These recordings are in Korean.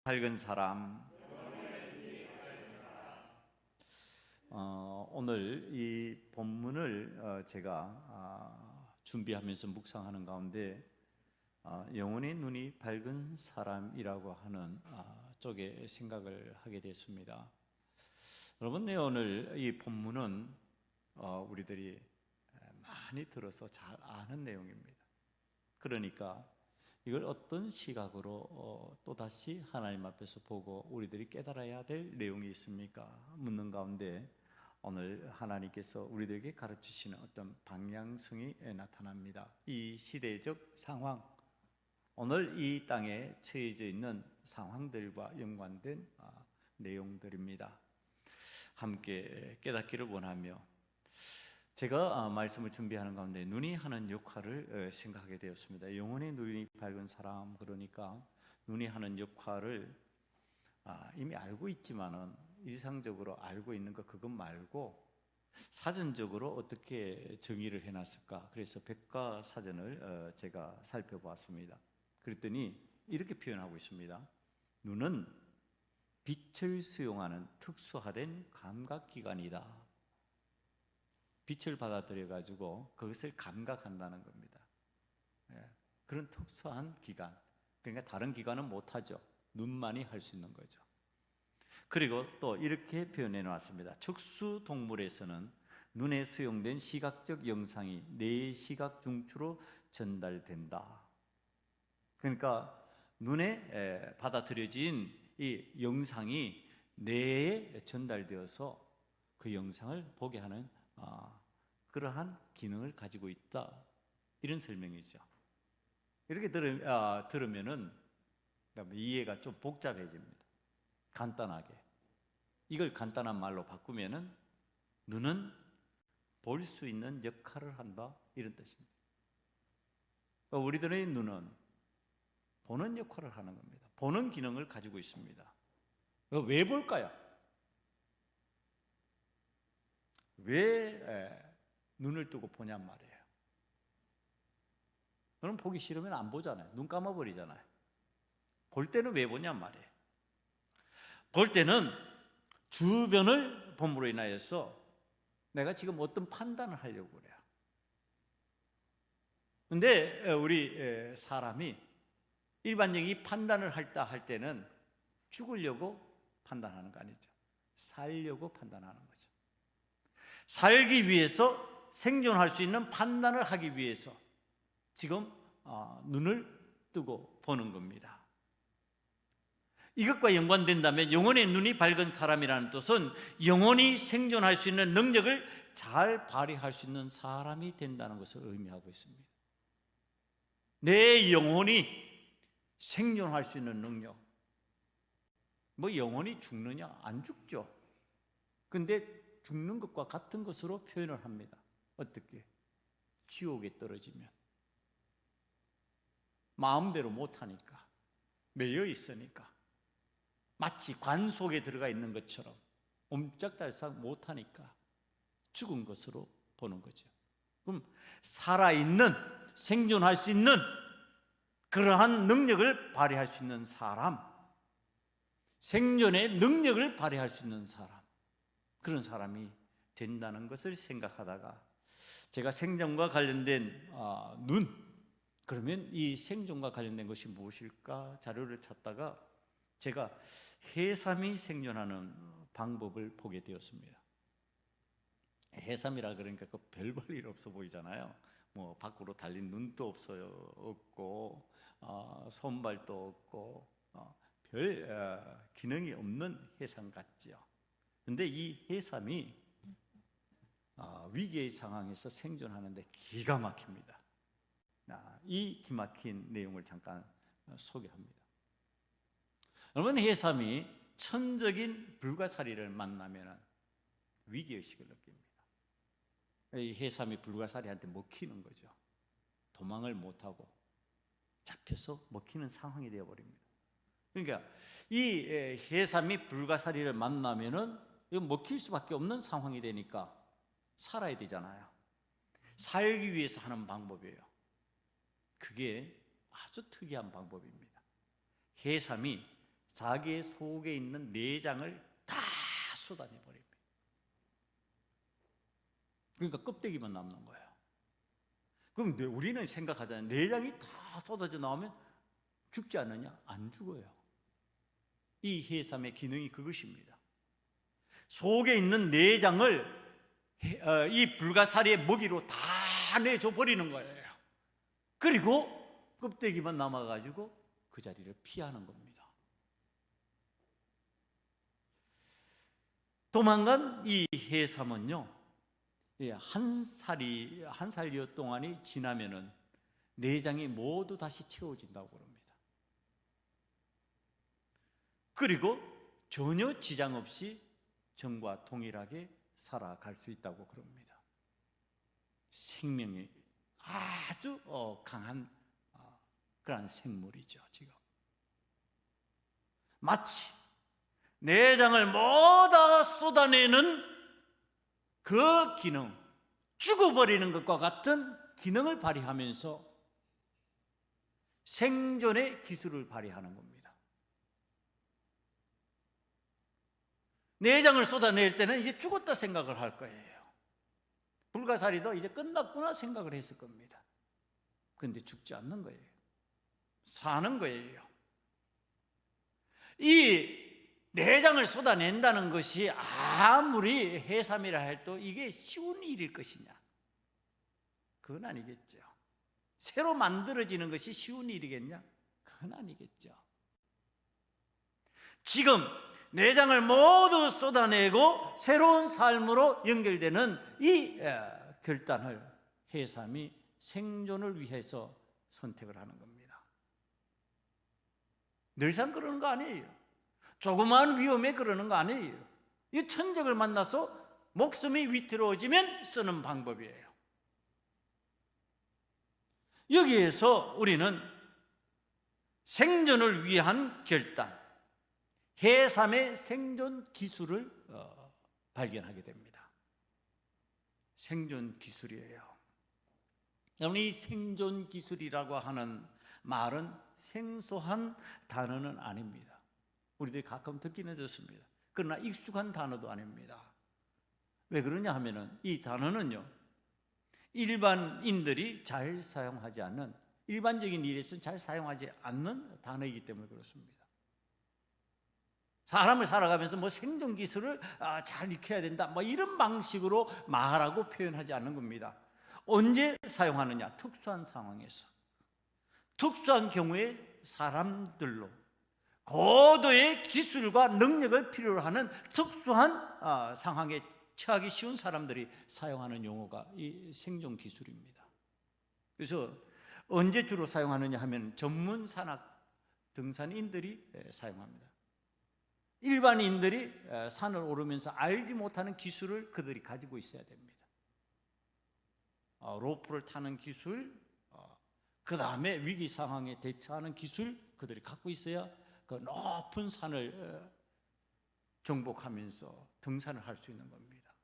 밝은 사람. 오늘 이 본문을 제가 준비하면서 묵상하는 가운데 영혼의 눈이 밝은 사람이라고 하는 쪽에 생각을 하게 됐습니다. 여러분, 오늘 이 본문은 우리들이 많이 들어서 잘 아는 내용입니다. 그러니까 이걸 어떤 시각으로 또다시 하나님 앞에서 보고 우리들이 깨달아야 될 내용이 있습니까? 묻는 가운데 오늘 하나님께서 우리들에게 가르치시는 어떤 방향성이 나타납니다. 이 시대적 상황, 오늘 이 땅에 처해져 있는 상황들과 연관된 내용들입니다. 함께 깨닫기를 원하며 제가 말씀을 준비하는 가운데 눈이 하는 역할을 생각하게 되었습니다. 영혼의 눈이 밝은 사람, 그러니까 눈이 하는 역할을 이미 알고 있지만은 일상적으로 알고 있는 것 그것 말고 사전적으로 어떻게 정의를 해놨을까? 그래서 백과사전을 제가 살펴보았습니다. 그랬더니 이렇게 표현하고 있습니다. 눈은 빛을 수용하는 특수화된 감각기관이다. 빛을 받아들여 가지고 그것을 감각한다는 겁니다. 그런 특수한 기관, 그러니까 다른 기관은 못하죠. 눈만이 할 수 있는 거죠. 그리고 또 이렇게 표현해 놓았습니다. 척수동물에서는 눈에 수용된 시각적 영상이 뇌의 시각 중추로 전달된다. 그러니까 눈에 받아들여진 이 영상이 뇌에 전달되어서 그 영상을 보게 하는 그러한 기능을 가지고 있다, 이런 설명이죠. 이렇게 들으면은 이해가 좀 복잡해집니다. 간단하게 이걸 간단한 말로 바꾸면은 눈은 볼 수 있는 역할을 한다, 이런 뜻입니다. 우리들의 눈은 보는 역할을 하는 겁니다. 보는 기능을 가지고 있습니다. 왜 볼까요? 왜 눈을 뜨고 보냔 말이에요. 그럼 보기 싫으면 안 보잖아요. 눈 감아버리잖아요. 볼 때는 왜 보냔 말이에요. 볼 때는 주변을 봄으로 인하여서 내가 지금 어떤 판단을 하려고 그래요. 근데 우리 사람이 일반적인 이 판단을 할 때는 죽으려고 판단하는 거 아니죠. 살려고 판단하는 거죠. 살기 위해서, 생존할 수 있는 판단을 하기 위해서 지금 눈을 뜨고 보는 겁니다. 이것과 연관된다면 영혼의 눈이 밝은 사람이라는 뜻은 영혼이 생존할 수 있는 능력을 잘 발휘할 수 있는 사람이 된다는 것을 의미하고 있습니다. 내 영혼이 생존할 수 있는 능력. 영혼이 죽느냐? 안 죽죠. 근데 죽는 것과 같은 것으로 표현을 합니다. 어떻게? 지옥에 떨어지면 마음대로 못하니까, 매여 있으니까, 마치 관 속에 들어가 있는 것처럼 옴짝달싹 못하니까 죽은 것으로 보는 거죠. 그럼 살아있는, 생존할 수 있는 그러한 능력을 발휘할 수 있는 사람, 생존의 능력을 발휘할 수 있는 사람, 그런 사람이 된다는 것을 생각하다가 제가 생존과 관련된 눈, 그러면 이 생존과 관련된 것이 무엇일까 자료를 찾다가 제가 해삼이 생존하는 방법을 보게 되었습니다. 해삼이라 그러니까 그 별 볼 일 없어 보이잖아요. 밖으로 달린 눈도 없고 손발도 없고 별 기능이 없는 해삼 같죠. 근데 이 해삼이 위기의 상황에서 생존하는데 기가 막힙니다. 이 기막힌 내용을 잠깐 소개합니다. 여러분, 해삼이 천적인 불가사리를 만나면 위기의식을 느낍니다. 이 해삼이 불가사리한테 먹히는 거죠. 도망을 못하고 잡혀서 먹히는 상황이 되어버립니다. 그러니까 이 해삼이 불가사리를 만나면은 먹힐 수밖에 없는 상황이 되니까 살아야 되잖아요. 살기 위해서 하는 방법이에요. 그게 아주 특이한 방법입니다. 해삼이 자기의 속에 있는 내장을 다 쏟아내 버립니다. 그러니까 껍데기만 남는 거예요. 그럼 우리는 생각하잖아요. 내장이 다 쏟아져 나오면 죽지 않느냐? 안 죽어요. 이 해삼의 기능이 그것입니다. 속에 있는 내장을 이 불가사리의 먹이로 다 내줘 버리는 거예요. 그리고 껍데기만 남아가지고 그 자리를 피하는 겁니다. 도망간 이 해삼은요, 한 살여 동안이 지나면은 내장이 모두 다시 채워진다고 그럽니다. 그리고 전혀 지장 없이 전과 동일하게 살아갈 수 있다고 그럽니다. 생명이 아주 강한 그런 생물이죠. 지금 마치 내장을 모두 쏟아내는 그 기능, 죽어버리는 것과 같은 기능을 발휘하면서 생존의 기술을 발휘하는 겁니다. 내장을 쏟아낼 때는 이제 죽었다 생각을 할 거예요. 불가사리도 이제 끝났구나 생각을 했을 겁니다. 그런데 죽지 않는 거예요. 사는 거예요. 이 내장을 쏟아낸다는 것이 아무리 해삼이라 해도 이게 쉬운 일일 것이냐? 그건 아니겠죠. 새로 만들어지는 것이 쉬운 일이겠냐? 그건 아니겠죠. 지금 내장을 모두 쏟아내고 새로운 삶으로 연결되는 이 결단을 해삼이 생존을 위해서 선택을 하는 겁니다. 늘상 그러는 거 아니에요. 조그마한 위험에 그러는 거 아니에요. 이 천적을 만나서 목숨이 위태로워지면 쓰는 방법이에요. 여기에서 우리는 생존을 위한 결단, 해삼의 생존 기술을 발견하게 됩니다. 생존 기술이에요. 여러분, 이 생존 기술이라고 하는 말은 생소한 단어는 아닙니다. 우리들이 가끔 듣기는 듣습니다. 그러나 익숙한 단어도 아닙니다. 왜 그러냐 하면은 이 단어는요, 일반인들이 잘 사용하지 않는, 일반적인 일에서는 잘 사용하지 않는 단어이기 때문에 그렇습니다. 사람을 살아가면서 뭐 생존 기술을 잘 익혀야 된다, 뭐 이런 방식으로 말하고 표현하지 않는 겁니다. 언제 사용하느냐? 특수한 상황에서, 특수한 경우에 사람들로 고도의 기술과 능력을 필요로 하는 특수한 상황에 처하기 쉬운 사람들이 사용하는 용어가 이 생존 기술입니다. 그래서 언제 주로 사용하느냐 하면 전문 산악 등산인들이 사용합니다. 일반인들이 산을 오르면서 알지 못하는 기술을 그들이 가지고 있어야 됩니다. 로프를 타는 기술, 그 다음에 위기 상황에 대처하는 기술, 그들이 갖고 있어야 그 높은 산을 정복하면서 등산을 할 수 있는 겁니다.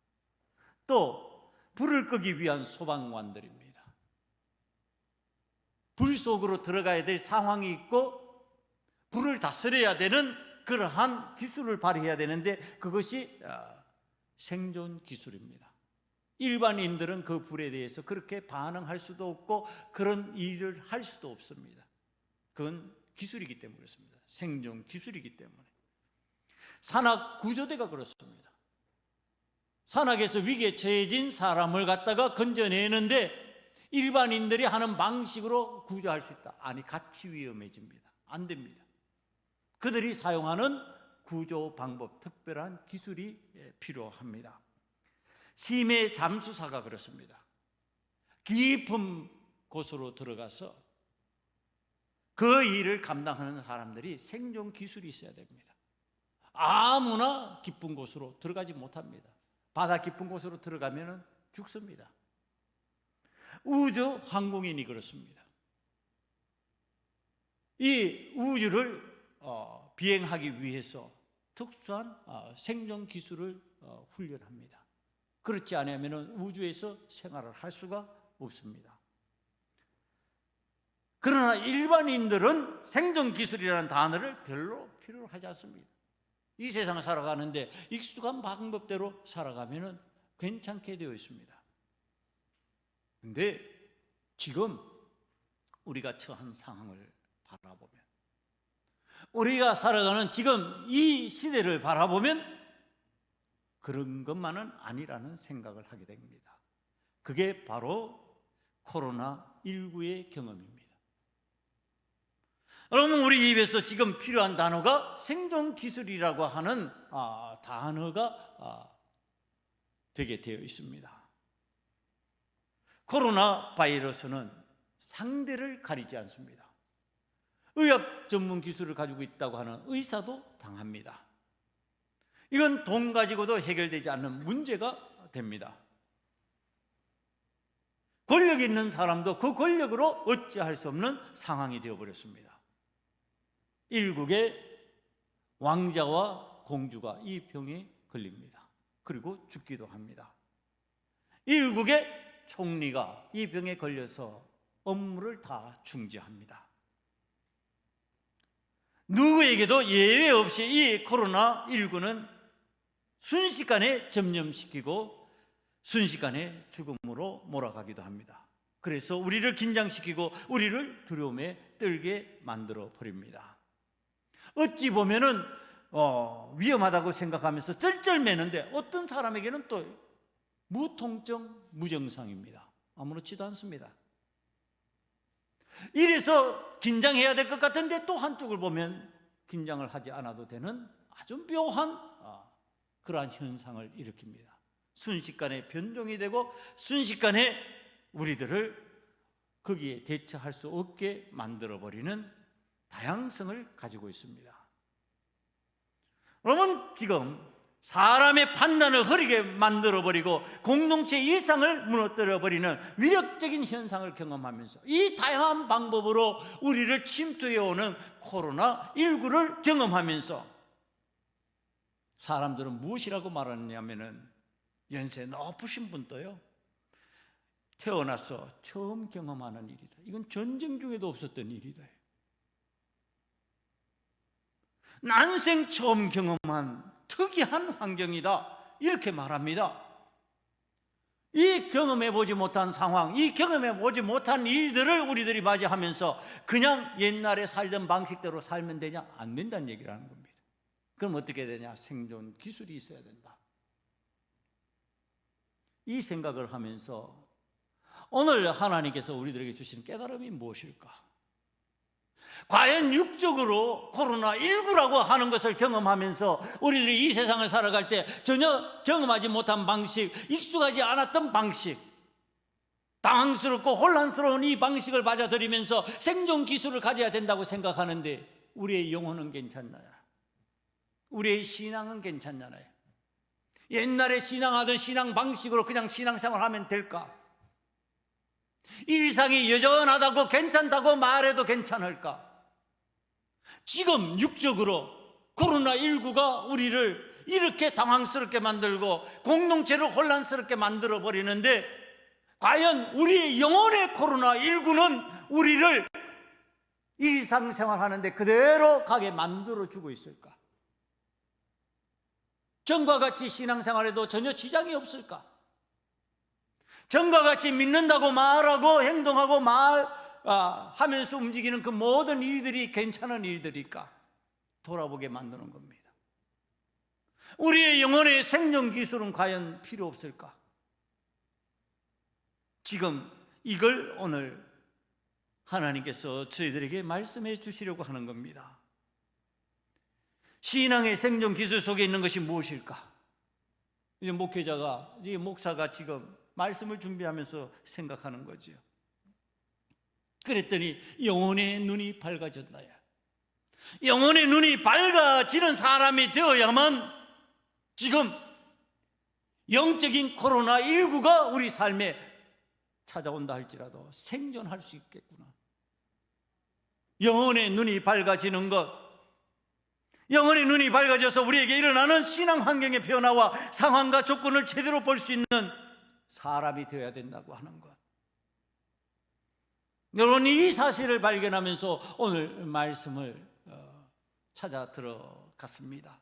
또 불을 끄기 위한 소방관들입니다. 불 속으로 들어가야 될 상황이 있고 불을 다스려야 되는 그러한 기술을 발휘해야 되는데 그것이 생존 기술입니다. 일반인들은 그 불에 대해서 그렇게 반응할 수도 없고 그런 일을 할 수도 없습니다. 그건 기술이기 때문에 그렇습니다. 생존 기술이기 때문에. 산악 구조대가 그렇습니다. 산악에서 위기에 처해진 사람을 갖다가 건져내는데 일반인들이 하는 방식으로 구조할 수 있다. 아니, 같이 위험해집니다. 안 됩니다. 그들이 사용하는 구조 방법, 특별한 기술이 필요합니다. 심해 잠수사가 그렇습니다. 깊은 곳으로 들어가서 그 일을 감당하는 사람들이 생존 기술이 있어야 됩니다. 아무나 깊은 곳으로 들어가지 못합니다. 바다 깊은 곳으로 들어가면 죽습니다. 우주 항공인이 그렇습니다. 이 우주를 비행하기 위해서 특수한 생존 기술을 훈련합니다. 그렇지 않으면 우주에서 생활을 할 수가 없습니다. 그러나 일반인들은 생존기술이라는 단어를 별로 필요로 하지 않습니다. 이 세상을 살아가는데 익숙한 방법대로 살아가면 괜찮게 되어 있습니다. 근데 지금 우리가 처한 상황을 바라보면, 우리가 살아가는 지금 이 시대를 바라보면 그런 것만은 아니라는 생각을 하게 됩니다. 그게 바로 코로나19의 경험입니다. 여러분, 우리 입에서 지금 필요한 단어가 생존기술이라고 하는 단어가 되게 되어 있습니다. 코로나 바이러스는 상대를 가리지 않습니다. 의학 전문 기술을 가지고 있다고 하는 의사도 당합니다. 이건 돈 가지고도 해결되지 않는 문제가 됩니다. 권력이 있는 사람도 그 권력으로 어찌할 수 없는 상황이 되어버렸습니다. 일국의 왕자와 공주가 이 병에 걸립니다. 그리고 죽기도 합니다. 일국의 총리가 이 병에 걸려서 업무를 다 중지합니다. 누구에게도 예외 없이 이 코로나19는 순식간에 전염시키고 순식간에 죽음으로 몰아가기도 합니다. 그래서 우리를 긴장시키고 우리를 두려움에 떨게 만들어 버립니다. 어찌 보면은 위험하다고 생각하면서 쩔쩔매는데 어떤 사람에게는 또 무통증, 무증상입니다. 아무렇지도 않습니다. 이래서 긴장해야 될 것 같은데 또 한쪽을 보면 긴장을 하지 않아도 되는 아주 묘한 그러한 현상을 일으킵니다. 순식간에 변종이 되고 순식간에 우리들을 거기에 대처할 수 없게 만들어버리는 다양성을 가지고 있습니다. 여러분, 지금 사람의 판단을 흐리게 만들어버리고 공동체 일상을 무너뜨려버리는 위력적인 현상을 경험하면서 이 다양한 방법으로 우리를 침투해오는 코로나19를 경험하면서 사람들은 무엇이라고 말하느냐면은 연세 높으신 분도요, 태어나서 처음 경험하는 일이다. 이건 전쟁 중에도 없었던 일이다. 난생 처음 경험한 특이한 환경이다. 이렇게 말합니다. 이 경험해보지 못한 상황, 이 경험해보지 못한 일들을 우리들이 맞이하면서 그냥 옛날에 살던 방식대로 살면 되냐? 안 된다는 얘기를 하는 겁니다. 그럼 어떻게 되냐? 생존 기술이 있어야 된다. 이 생각을 하면서 오늘 하나님께서 우리들에게 주시는 깨달음이 무엇일까? 과연 육적으로 코로나19라고 하는 것을 경험하면서 우리들이 이 세상을 살아갈 때 전혀 경험하지 못한 방식, 익숙하지 않았던 방식, 당황스럽고 혼란스러운 이 방식을 받아들이면서 생존 기술을 가져야 된다고 생각하는데 우리의 영혼은 괜찮나요? 우리의 신앙은 괜찮나요? 옛날에 신앙하던 신앙 방식으로 그냥 신앙생활하면 될까? 일상이 여전하다고 괜찮다고 말해도 괜찮을까? 지금 육적으로 코로나19가 우리를 이렇게 당황스럽게 만들고 공동체를 혼란스럽게 만들어 버리는데 과연 우리의 영혼의 코로나19는 우리를 일상생활하는데 그대로 가게 만들어주고 있을까? 전과 같이 신앙생활에도 전혀 지장이 없을까? 전과 같이 믿는다고 말하고 행동하고 하면서 움직이는 그 모든 일들이 괜찮은 일들일까? 돌아보게 만드는 겁니다. 우리의 영혼의 생존 기술은 과연 필요 없을까? 지금 이걸 오늘 하나님께서 저희들에게 말씀해 주시려고 하는 겁니다. 신앙의 생존 기술 속에 있는 것이 무엇일까? 이제 목회자가, 이 목사가 지금 말씀을 준비하면서 생각하는 거죠. 그랬더니 영혼의 눈이 밝아졌나요? 영혼의 눈이 밝아지는 사람이 되어야만 지금 영적인 코로나19가 우리 삶에 찾아온다 할지라도 생존할 수 있겠구나. 영혼의 눈이 밝아지는 것, 영혼의 눈이 밝아져서 우리에게 일어나는 신앙 환경의 변화와 상황과 조건을 제대로 볼 수 있는 사람이 되어야 된다고 하는 것. 여러분, 이 사실을 발견하면서 오늘 말씀을 찾아 들어갔습니다.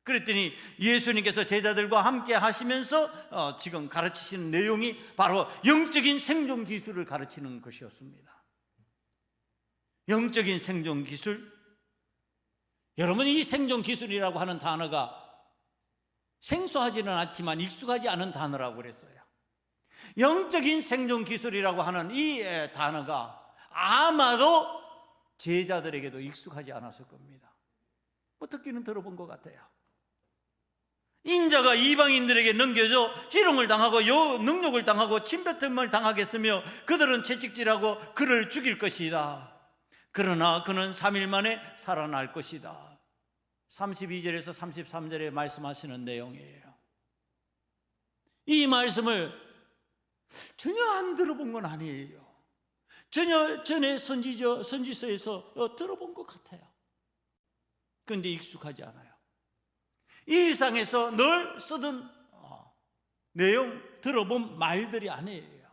그랬더니 예수님께서 제자들과 함께 하시면서 지금 가르치시는 내용이 바로 영적인 생존 기술을 가르치는 것이었습니다. 영적인 생존 기술. 여러분, 이 생존 기술이라고 하는 단어가 생소하지는 않지만 익숙하지 않은 단어라고 그랬어요. 영적인 생존 기술이라고 하는 이 단어가 아마도 제자들에게도 익숙하지 않았을 겁니다. 뭐 듣기는 들어본 것 같아요. 인자가 이방인들에게 넘겨져 희롱을 당하고 능욕을 당하고 침뱉음을 당하겠으며 그들은 채찍질하고 그를 죽일 것이다. 그러나 그는 3일 만에 살아날 것이다. 32절에서 33절에 말씀하시는 내용이에요. 이 말씀을 전혀 안 들어본 건 아니에요. 전혀 전에 선지서에서 들어본 것 같아요. 그런데 익숙하지 않아요. 이 일상에서 늘 쓰던 내용, 들어본 말들이 아니에요.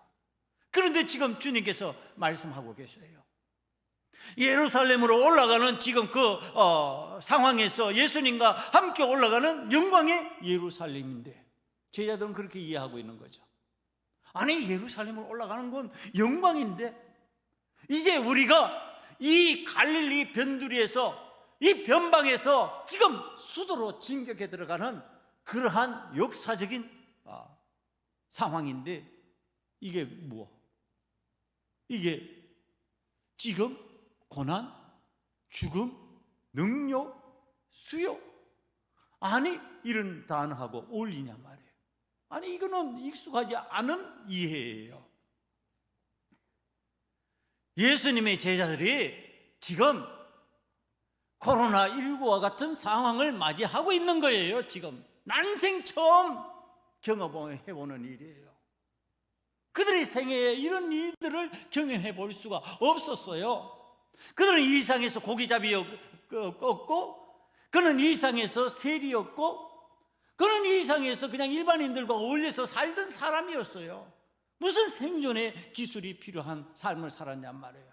그런데 지금 주님께서 말씀하고 계세요. 예루살렘으로 올라가는 지금 그 상황에서 예수님과 함께 올라가는 영광의 예루살렘인데 제자들은 그렇게 이해하고 있는 거죠. 아니, 예루살렘으로 올라가는 건 영광인데 이제 우리가 이 갈릴리 변두리에서 이 변방에서 지금 수도로 진격해 들어가는 그러한 역사적인 상황인데 이게 뭐? 이게 지금 고난, 죽음, 능력, 수욕, 아니 이런 단어하고 어울리냐 말이에요. 아니, 이거는 익숙하지 않은 이해예요. 예수님의 제자들이 지금 코로나19와 같은 상황을 맞이하고 있는 거예요. 지금 난생 처음 경험해보는 일이에요. 그들의 생애에 이런 일들을 경험해 볼 수가 없었어요. 그들은 일상에서 고기잡이였고, 그는 일상에서 세리였고, 그는 일상에서 그냥 일반인들과 어울려서 살던 사람이었어요. 무슨 생존의 기술이 필요한 삶을 살았냔 말이에요.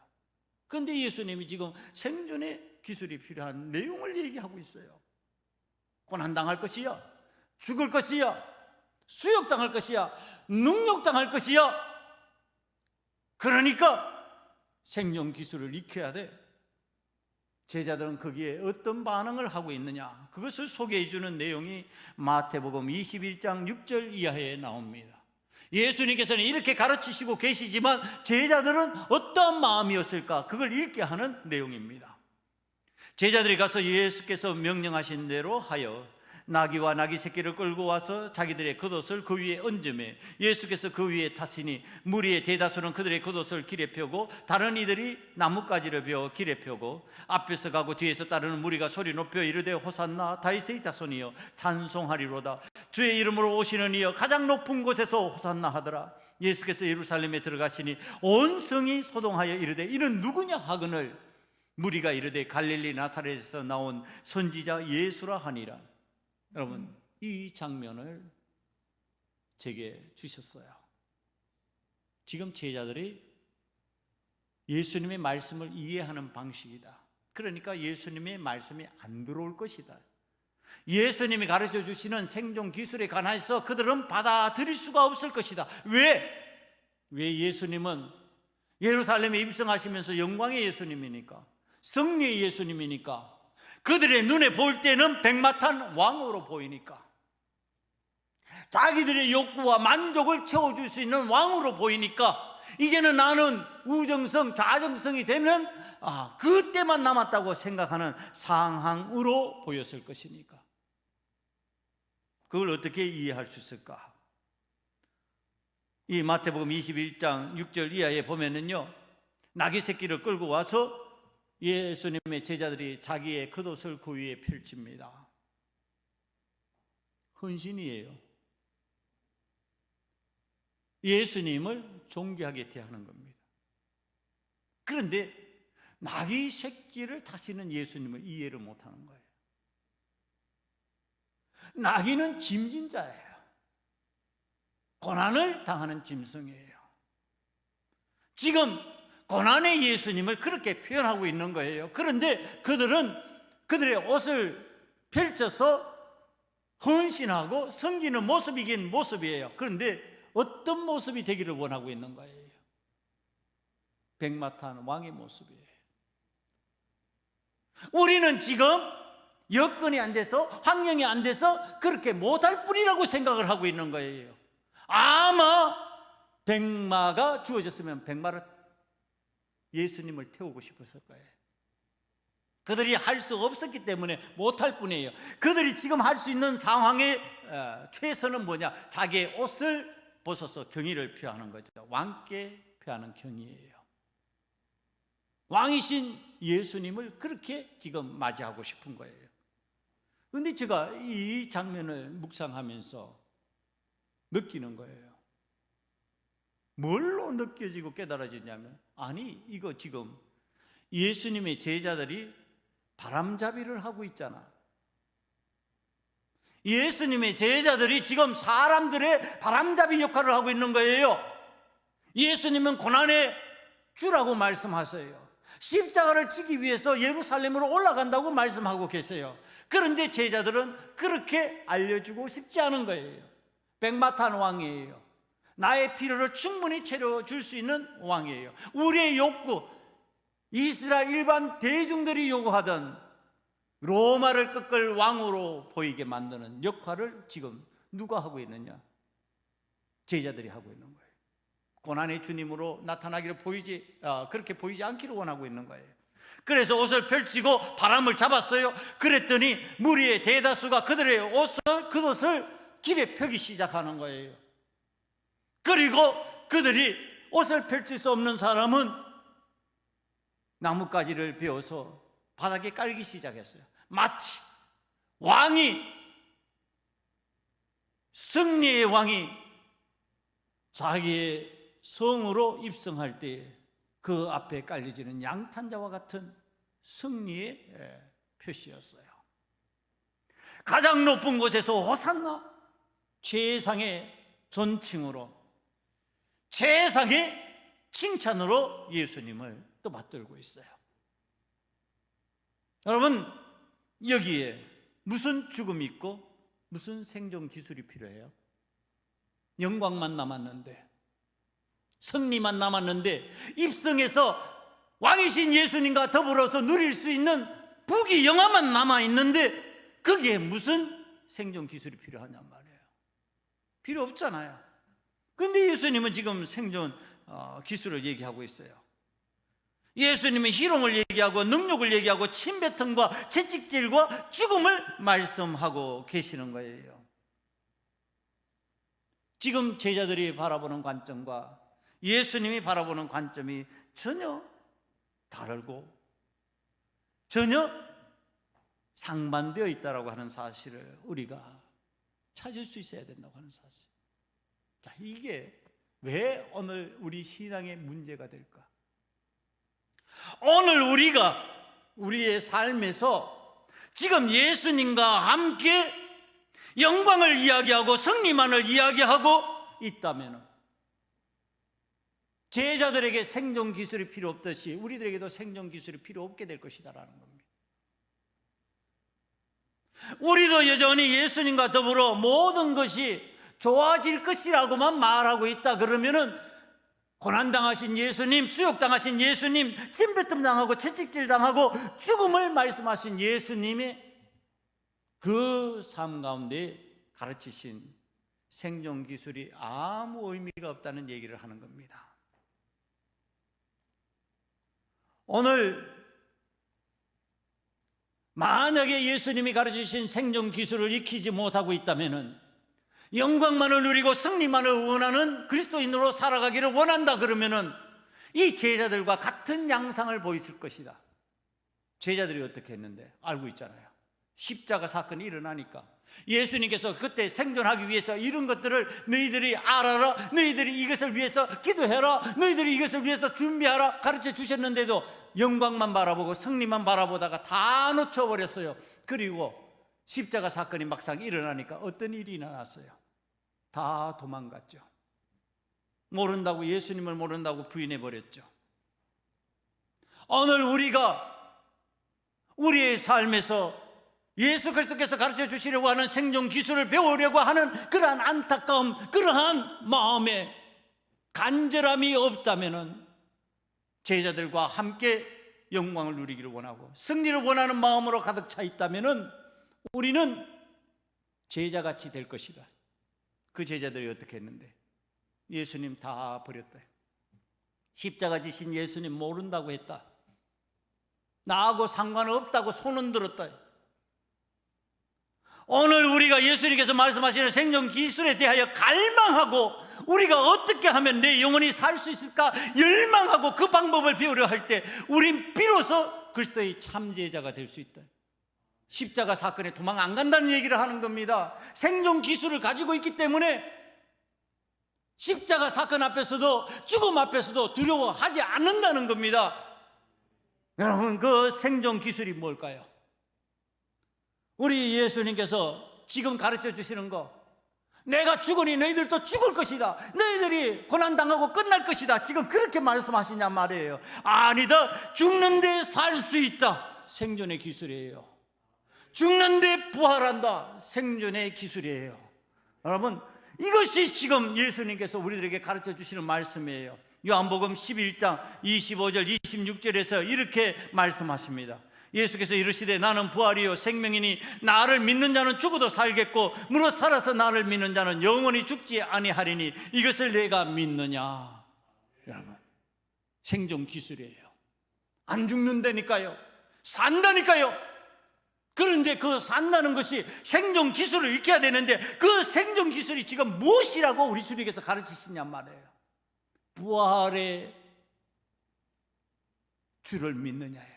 그런데 예수님이 지금 생존의 기술이 필요한 내용을 얘기하고 있어요. 고난당할 것이야, 죽을 것이야, 수욕당할 것이야, 능욕당할 것이야. 그러니까 생존 기술을 익혀야 돼. 제자들은 거기에 어떤 반응을 하고 있느냐, 그것을 소개해 주는 내용이 마태복음 21장 6절 이하에 나옵니다. 예수님께서는 이렇게 가르치시고 계시지만 제자들은 어떠한 마음이었을까, 그걸 읽게 하는 내용입니다. 제자들이 가서 예수께서 명령하신 대로 하여 나귀와 나귀 새끼를 끌고 와서 자기들의 겉옷을 그 위에 얹으매 예수께서 그 위에 타시니 무리의 대다수는 그들의 겉옷을 길에 펴고 다른 이들이 나뭇가지를 베어 길에 펴고 앞에서 가고 뒤에서 따르는 무리가 소리 높여 이르되 호산나 다윗의 자손이여 찬송하리로다. 주의 이름으로 오시는 이여 가장 높은 곳에서 호산나 하더라. 예수께서 예루살렘에 들어가시니 온 성이 소동하여 이르되 이는 누구냐 하거늘 무리가 이르되 갈릴리 나사렛에서 나온 선지자 예수라 하니라. 여러분, 이 장면을 제게 주셨어요. 지금 제자들이 예수님의 말씀을 이해하는 방식이다. 그러니까 예수님의 말씀이 안 들어올 것이다. 예수님이 가르쳐 주시는 생존 기술에 관해서 그들은 받아들일 수가 없을 것이다. 왜 예수님은 예루살렘에 입성하시면서 영광의 예수님이니까, 승리의 예수님이니까, 그들의 눈에 볼 때는 백마탄 왕으로 보이니까, 자기들의 욕구와 만족을 채워줄 수 있는 왕으로 보이니까 이제는 나는 우정성, 좌정성이 되는 그때만 남았다고 생각하는 상황으로 보였을 것이니까. 그걸 어떻게 이해할 수 있을까? 이 마태복음 21장 6절 이하에 보면은요, 나귀 새끼를 끌고 와서 예수님의 제자들이 자기의 겉옷을 그 위에 펼칩니다. 헌신이에요. 예수님을 존귀하게 대하는 겁니다. 그런데 나귀 새끼를 타시는 예수님을 이해를 못하는 거예요. 나귀는 짐진자예요. 고난을 당하는 짐승이에요. 지금 고난의 예수님을 그렇게 표현하고 있는 거예요. 그런데 그들은 그들의 옷을 펼쳐서 헌신하고 섬기는 모습이긴 모습이에요. 그런데 어떤 모습이 되기를 원하고 있는 거예요? 백마탄 왕의 모습이에요. 우리는 지금 여건이 안 돼서, 환경이 안 돼서 그렇게 못할 뿐이라고 생각을 하고 있는 거예요. 아마 백마가 주어졌으면 백마를 예수님을 태우고 싶었을 거예요. 그들이 할 수 없었기 때문에 못할 뿐이에요. 그들이 지금 할 수 있는 상황의 최선은 뭐냐? 자기의 옷을 벗어서 경의를 표하는 거죠. 왕께 표하는 경의예요. 왕이신 예수님을 그렇게 지금 맞이하고 싶은 거예요. 그런데 제가 이 장면을 묵상하면서 느끼는 거예요. 뭘로 느껴지고 깨달아지냐면, 아니 이거 지금 예수님의 제자들이 바람잡이를 하고 있잖아. 예수님의 제자들이 지금 사람들의 바람잡이 역할을 하고 있는 거예요. 예수님은 고난의 주라고 말씀하세요. 십자가를 지기 위해서 예루살렘으로 올라간다고 말씀하고 계세요. 그런데 제자들은 그렇게 알려주고 싶지 않은 거예요. 백마탄 왕이에요. 나의 필요를 충분히 채워줄 수 있는 왕이에요. 우리의 욕구, 이스라엘 일반 대중들이 요구하던 로마를 꺾을 왕으로 보이게 만드는 역할을 지금 누가 하고 있느냐? 제자들이 하고 있는 거예요. 고난의 주님으로 나타나기를 그렇게 보이지 않기를 원하고 있는 거예요. 그래서 옷을 펼치고 바람을 잡았어요. 그랬더니 무리의 대다수가 그들의 겉옷을 길에 펴기 시작하는 거예요. 그리고 그들이 옷을 펼칠 수 없는 사람은 나뭇가지를 베어서 바닥에 깔기 시작했어요. 마치 승리의 왕이 자기의 성으로 입성할 때 그 앞에 깔려지는 양탄자와 같은 승리의 표시였어요. 가장 높은 곳에서 호산나, 최상의 존칭으로, 최상의 칭찬으로 예수님을 또 받들고 있어요. 여러분, 여기에 무슨 죽음이 있고 무슨 생존 기술이 필요해요? 영광만 남았는데, 승리만 남았는데, 입성해서 왕이신 예수님과 더불어서 누릴 수 있는 부귀 영화만 남아있는데 거기에 무슨 생존 기술이 필요하냔 말이에요. 필요 없잖아요. 그런데 예수님은 지금 생존 기술을 얘기하고 있어요. 예수님은 희롱을 얘기하고 능력을 얘기하고 침뱉음과 채찍질과 죽음을 말씀하고 계시는 거예요. 지금 제자들이 바라보는 관점과 예수님이 바라보는 관점이 전혀 다르고 전혀 상반되어 있다고 하는 사실을 우리가 찾을 수 있어야 된다고 하는 사실. 자, 이게 왜 오늘 우리 신앙의 문제가 될까? 오늘 우리가 우리의 삶에서 지금 예수님과 함께 영광을 이야기하고 승리만을 이야기하고 있다면 제자들에게 생존 기술이 필요 없듯이 우리들에게도 생존 기술이 필요 없게 될 것이다라는 겁니다. 우리도 여전히 예수님과 더불어 모든 것이 좋아질 것이라고만 말하고 있다 그러면은 고난당하신 예수님, 수욕당하신 예수님, 침뱉음 당하고 채찍질 당하고 죽음을 말씀하신 예수님의 그 삶 가운데 가르치신 생존 기술이 아무 의미가 없다는 얘기를 하는 겁니다. 오늘 만약에 예수님이 가르치신 생존 기술을 익히지 못하고 있다면 영광만을 누리고 승리만을 원하는 그리스도인으로 살아가기를 원한다 그러면은 이 제자들과 같은 양상을 보였을 것이다. 제자들이 어떻게 했는데 알고 있잖아요. 십자가 사건이 일어나니까 예수님께서 그때 생존하기 위해서 이런 것들을 너희들이 알아라, 너희들이 이것을 위해서 기도해라, 너희들이 이것을 위해서 준비하라 가르쳐 주셨는데도 영광만 바라보고 승리만 바라보다가 다 놓쳐버렸어요. 그리고 십자가 사건이 막상 일어나니까 어떤 일이 일어났어요? 다 도망갔죠. 모른다고, 예수님을 모른다고 부인해버렸죠. 오늘 우리가 우리의 삶에서 예수 그리스도께서 가르쳐 주시려고 하는 생존 기술을 배우려고 하는 그러한 안타까움, 그러한 마음에 간절함이 없다면 제자들과 함께 영광을 누리기를 원하고 승리를 원하는 마음으로 가득 차 있다면 우리는 제자같이 될 것이다. 그 제자들이 어떻게 했는데? 예수님 다 버렸다. 십자가 지신 예수님 모른다고 했다. 나하고 상관없다고 손은 들었다. 오늘 우리가 예수님께서 말씀하시는 생존 기술에 대하여 갈망하고 우리가 어떻게 하면 내 영혼이 살 수 있을까 열망하고 그 방법을 배우려 할 때 우린 비로소 그리스도의 참제자가 될 수 있다. 십자가 사건에 도망 안 간다는 얘기를 하는 겁니다. 생존 기술을 가지고 있기 때문에 십자가 사건 앞에서도 죽음 앞에서도 두려워하지 않는다는 겁니다. 여러분, 그 생존 기술이 뭘까요? 우리 예수님께서 지금 가르쳐 주시는 거, 내가 죽으니 너희들도 죽을 것이다, 너희들이 고난당하고 끝날 것이다, 지금 그렇게 말씀하시냔 말이에요. 아니다, 죽는데 살 수 있다, 생존의 기술이에요. 죽는데 부활한다, 생존의 기술이에요. 여러분, 이것이 지금 예수님께서 우리들에게 가르쳐 주시는 말씀이에요. 요한복음 11장 25절 26절에서 이렇게 말씀하십니다. 예수께서 이르시되 나는 부활이요 생명이니 나를 믿는 자는 죽어도 살겠고 무릇 살아서 나를 믿는 자는 영원히 죽지 아니하리니 이것을 내가 믿느냐. 여러분, 생존 기술이에요. 안 죽는다니까요. 산다니까요. 그런데 그 산다는 것이 생존 기술을 익혀야 되는데 그 생존 기술이 지금 무엇이라고 우리 주님께서 가르치시냔 말이에요. 부활의 주를 믿느냐예요.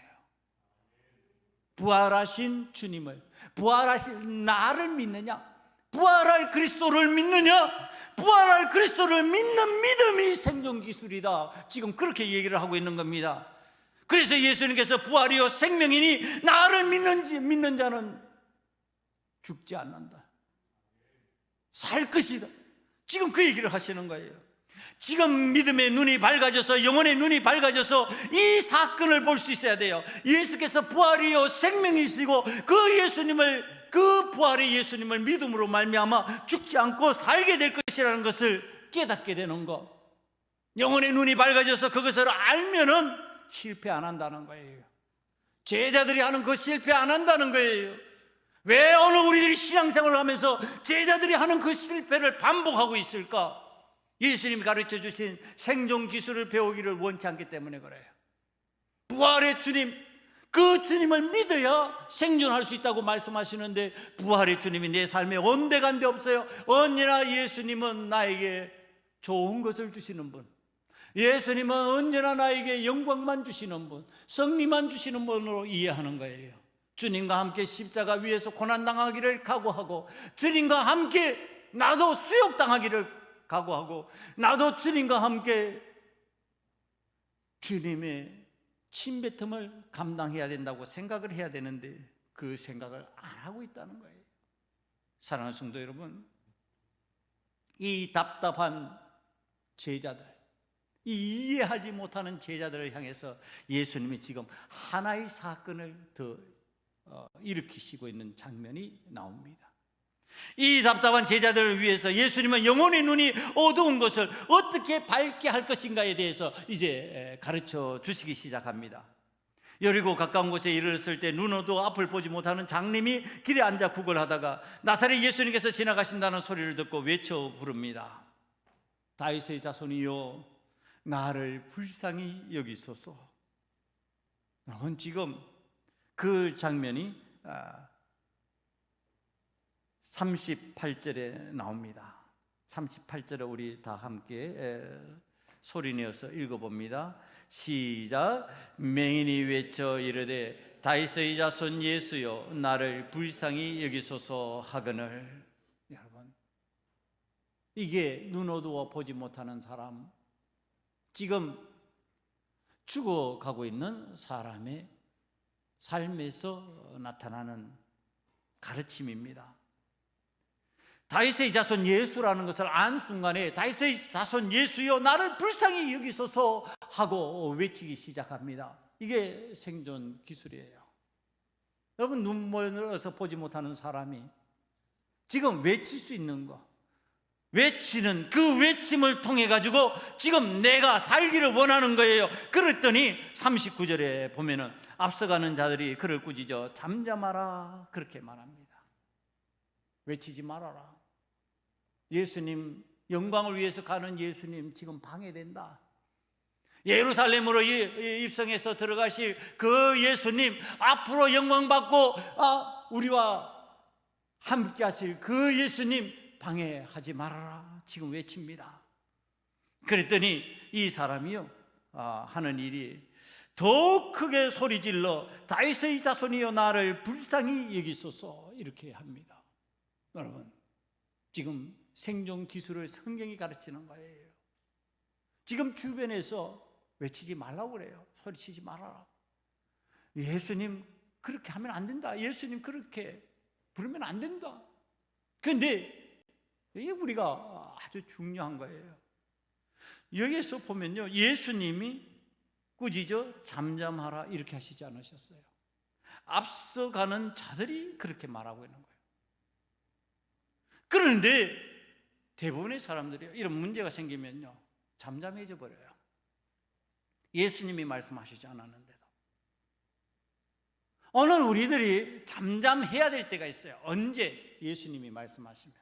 부활하신 주님을, 부활하신 나를 믿느냐, 부활할 그리스도를 믿느냐, 부활할 그리스도를 믿는 믿음이 생존 기술이다. 지금 그렇게 얘기를 하고 있는 겁니다. 그래서 예수님께서 부활이요 생명이니 나를 믿는 자는 죽지 않는다, 살 것이다. 지금 그 얘기를 하시는 거예요. 지금 믿음의 눈이 밝아져서, 영혼의 눈이 밝아져서 이 사건을 볼 수 있어야 돼요. 예수께서 부활이요 생명이시고 그 예수님을, 그 부활의 예수님을 믿음으로 말미암아 죽지 않고 살게 될 것이라는 것을 깨닫게 되는 것. 영혼의 눈이 밝아져서 그것을 알면은 실패 안 한다는 거예요. 제자들이 하는 그 실패 안 한다는 거예요. 왜 오늘 우리들이 신앙생활을 하면서 제자들이 하는 그 실패를 반복하고 있을까? 예수님이 가르쳐 주신 생존 기술을 배우기를 원치 않기 때문에 그래요. 부활의 주님, 그 주님을 믿어야 생존할 수 있다고 말씀하시는데 부활의 주님이 내 삶에 온데간데 없어요. 언제나 예수님은 나에게 좋은 것을 주시는 분, 예수님은 언제나 나에게 영광만 주시는 분, 승리만 주시는 분으로 이해하는 거예요. 주님과 함께 십자가 위에서 고난당하기를 각오하고, 주님과 함께 나도 수욕당하기를 각오하고, 나도 주님과 함께 주님의 침뱉음을 감당해야 된다고 생각을 해야 되는데 그 생각을 안 하고 있다는 거예요. 사랑하는 성도 여러분, 이 답답한 제자들, 이 이해하지 못하는 제자들을 향해서 예수님이 지금 하나의 사건을 더 일으키시고 있는 장면이 나옵니다. 이 답답한 제자들을 위해서 예수님은 영혼의 눈이 어두운 것을 어떻게 밝게 할 것인가에 대해서 이제 가르쳐 주시기 시작합니다. 여리고 가까운 곳에 이르렀을 때 눈 어두워 앞을 보지 못하는 장님이 길에 앉아 구걸하다가 나사렛 예수님께서 지나가신다는 소리를 듣고 외쳐 부릅니다. 다윗의 자손이여, 나를 불쌍히 여기소서. 여러분, 지금 그 장면이 38절에 나옵니다. 38절을 우리 다 함께 소리내어서 읽어봅니다. 시작. 맹인이 외쳐 이르되 다윗의 자손 예수여, 나를 불쌍히 여기소서 하거늘. 여러분, 이게 눈 어두워 보지 못하는 사람, 지금 죽어가고 있는 사람의 삶에서 나타나는 가르침입니다. 다윗의 자손 예수라는 것을 안 순간에 다윗의 자손 예수여, 나를 불쌍히 여기소서 하고 외치기 시작합니다. 이게 생존 기술이에요. 여러분, 눈먼어서 보지 못하는 사람이 지금 외칠 수 있는 거, 외치는 그 외침을 통해 가지고 지금 내가 살기를 원하는 거예요. 그랬더니 39절에 보면은 앞서가는 자들이 그를 꾸짖어 잠잠하라 그렇게 말합니다. 외치지 말아라. 예수님, 영광을 위해서 가는 예수님 지금 방해된다. 예루살렘으로 입성해서 들어가실 그 예수님, 앞으로 영광받고 우리와 함께 하실 그 예수님 방해하지 말아라 지금 외칩니다. 그랬더니 이 사람이요 하는 일이 더 크게 소리질러 다윗의 자손이여 나를 불쌍히 여기소서 이렇게 합니다. 여러분, 지금 생존 기술을 성경이 가르치는 거예요. 지금 주변에서 외치지 말라고 그래요. 소리치지 말아라. 예수님 그렇게 하면 안 된다. 예수님 그렇게 부르면 안 된다. 그런데 이게 우리가 아주 중요한 거예요. 여기서 보면요, 예수님이 꾸짖어 잠잠하라 이렇게 하시지 않으셨어요. 앞서가는 자들이 그렇게 말하고 있는 거예요. 그런데 대부분의 사람들이 이런 문제가 생기면요 잠잠해져 버려요. 예수님이 말씀하시지 않았는데도. 오늘 우리들이 잠잠해야 될 때가 있어요. 언제? 예수님이 말씀하시면.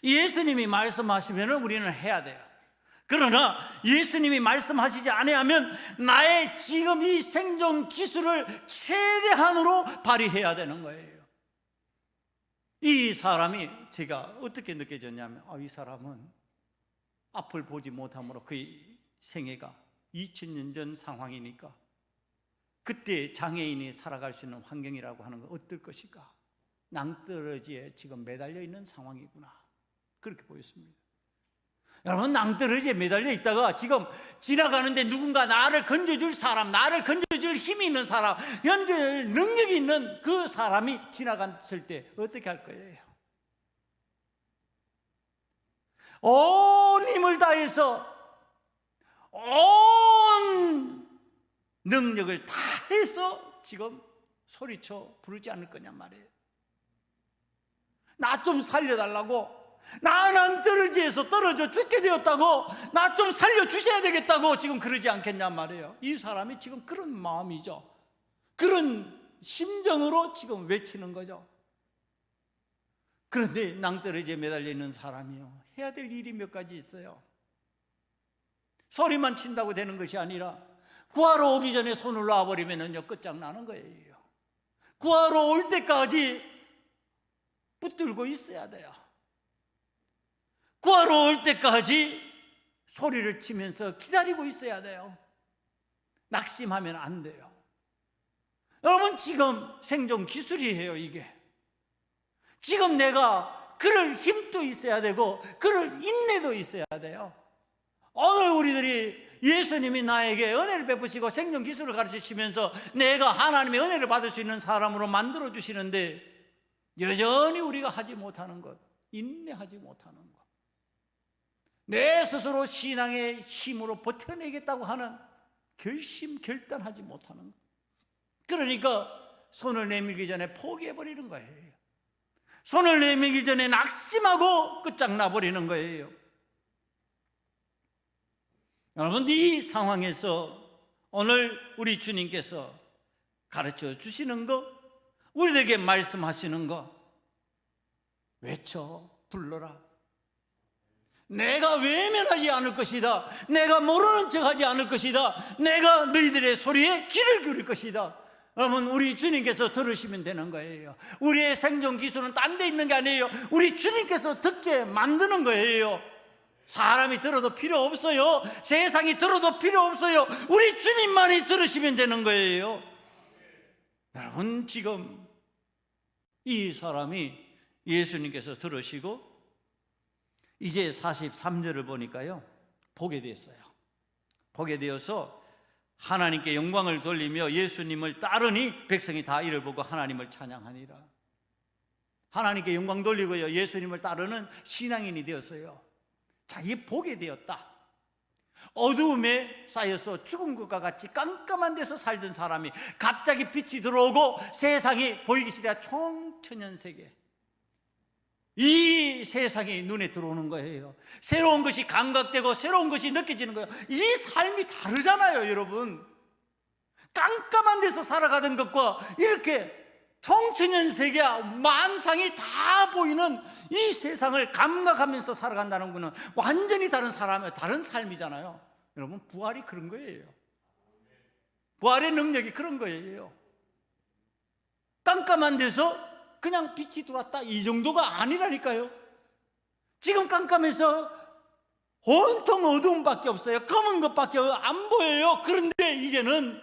예수님이 말씀하시면 우리는 해야 돼요. 그러나 예수님이 말씀하시지 않으면 나의 지금 이 생존 기술을 최대한으로 발휘해야 되는 거예요. 이 사람이 제가 어떻게 느껴졌냐면 이 사람은 앞을 보지 못함으로 그의 생애가 2000년 전 상황이니까 그때 장애인이 살아갈 수 있는 환경이라고 하는 건 어떨 것일까? 낭떠러지에 지금 매달려 있는 상황이구나 그렇게 보였습니다. 여러분, 낭떠러지에 매달려 있다가 지금 지나가는데 누군가 나를 건져줄 사람, 나를 건져줄 힘이 있는 사람, 연결 능력이 있는 그 사람이 지나갔을 때 어떻게 할 거예요? 온 힘을 다해서 온 능력을 다해서 지금 소리쳐 부르지 않을 거냔 말이에요. 나 좀 살려달라고, 나는 떨어지에서 떨어져 죽게 되었다고, 나 좀 살려주셔야 되겠다고 지금 그러지 않겠냔 말이에요. 이 사람이 지금 그런 마음이죠. 그런 심정으로 지금 외치는 거죠. 그런데 낭떠러지에 매달려 있는 사람이요 해야 될 일이 몇 가지 있어요. 소리만 친다고 되는 것이 아니라 구하러 오기 전에 손을 놔버리면요 끝장나는 거예요. 구하러 올 때까지 붙들고 있어야 돼요. 구하러 올 때까지 소리를 치면서 기다리고 있어야 돼요. 낙심하면 안 돼요. 여러분, 지금 생존 기술이에요. 이게 지금 내가 그럴 힘도 있어야 되고 그럴 인내도 있어야 돼요. 오늘 우리들이 예수님이 나에게 은혜를 베푸시고 생존 기술을 가르치시면서 내가 하나님의 은혜를 받을 수 있는 사람으로 만들어 주시는데 여전히 우리가 하지 못하는 것, 인내하지 못하는 것, 내 스스로 신앙의 힘으로 버텨내겠다고 하는 결단하지 못하는 것. 그러니까 손을 내밀기 전에 포기해버리는 거예요. 손을 내밀기 전에 낙심하고 끝장나버리는 거예요. 여러분, 이 상황에서 오늘 우리 주님께서 가르쳐 주시는 것, 우리들에게 말씀하시는 것, 외쳐 불러라. 내가 외면하지 않을 것이다. 내가 모르는 척하지 않을 것이다. 내가 너희들의 소리에 귀를 기울일 것이다. 여러분, 우리 주님께서 들으시면 되는 거예요. 우리의 생존 기술은 딴 데 있는 게 아니에요. 우리 주님께서 듣게 만드는 거예요. 사람이 들어도 필요 없어요. 세상이 들어도 필요 없어요. 우리 주님만이 들으시면 되는 거예요. 여러분, 지금 이 사람이 예수님께서 들으시고 이제 43절을 보니까요 보게 됐어요. 보게 되어서 하나님께 영광을 돌리며 예수님을 따르니 백성이 다 이를 보고 하나님을 찬양하니라. 하나님께 영광 돌리고요 예수님을 따르는 신앙인이 되었어요. 자, 이 보게 되었다. 어두움에 쌓여서 죽은 것과 같이 깜깜한 데서 살던 사람이 갑자기 빛이 들어오고 세상이 보이기 시작한 총천연세계, 이 세상이 눈에 들어오는 거예요. 새로운 것이 감각되고 새로운 것이 느껴지는 거예요. 이 삶이 다르잖아요, 여러분. 깜깜한 데서 살아가던 것과 이렇게 총천연세계 만상이 다 보이는 이 세상을 감각하면서 살아간다는 것은 완전히 다른 다른 삶이잖아요. 여러분, 부활이 그런 거예요. 부활의 능력이 그런 거예요. 깜깜한 데서 그냥 빛이 들어왔다, 이 정도가 아니라니까요. 지금 깜깜해서 온통 어두움밖에 없어요. 검은 것밖에 안 보여요. 그런데 이제는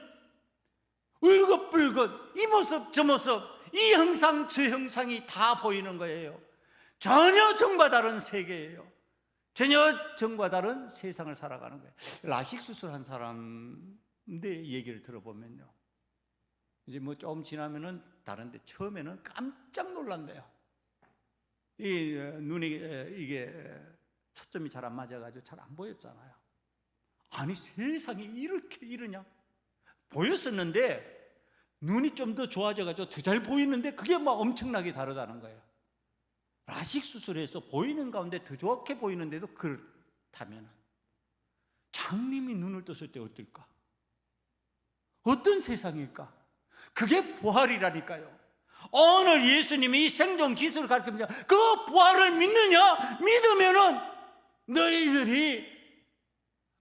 울긋불긋 이 모습 저 모습, 이 형상 저 형상이 다 보이는 거예요. 전혀 전과 다른 세계예요. 전혀 전과 다른 세상을 살아가는 거예요. 라식 수술한 사람들 얘기를 들어보면요, 이제 뭐 좀 지나면은 다른데 처음에는 깜짝 놀란대요. 이 눈이 이게 초점이 잘 안 맞아가지고 잘 안 보였잖아요. 아니, 세상이 이렇게 이러냐? 보였었는데 눈이 좀 더 좋아져가지고 더 잘 보이는데 그게 막 엄청나게 다르다는 거예요. 라식 수술해서 보이는 가운데 더 좋게 보이는데도 그렇다면 장님이 눈을 떴을 때 어떨까? 어떤 세상일까? 그게 부활이라니까요. 오늘 예수님이 이 생존 기술을 가르칩니다. 그 부활을 믿느냐? 믿으면은 너희들이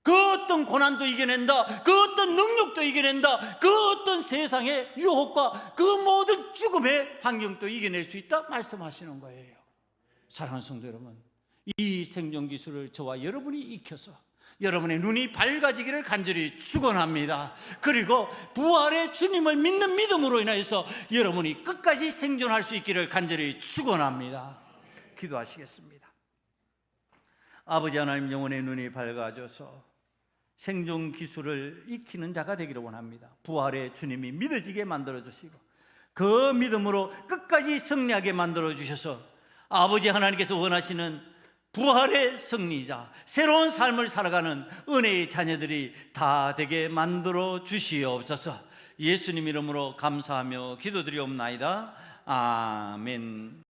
그 어떤 고난도 이겨낸다, 그 어떤 능력도 이겨낸다, 그 어떤 세상의 유혹과 그 모든 죽음의 환경도 이겨낼 수 있다 말씀하시는 거예요. 사랑하는 성도 여러분, 이 생존 기술을 저와 여러분이 익혀서 여러분의 눈이 밝아지기를 간절히 축원합니다. 그리고 부활의 주님을 믿는 믿음으로 인해서 여러분이 끝까지 생존할 수 있기를 간절히 축원합니다. 기도하시겠습니다. 아버지 하나님, 영혼의 눈이 밝아져서 생존 기술을 익히는 자가 되기를 원합니다. 부활의 주님이 믿어지게 만들어 주시고 그 믿음으로 끝까지 승리하게 만들어 주셔서 아버지 하나님께서 원하시는 부활의 승리자, 새로운 삶을 살아가는 은혜의 자녀들이 다 되게 만들어 주시옵소서. 예수님 이름으로 감사하며 기도드리옵나이다. 아멘.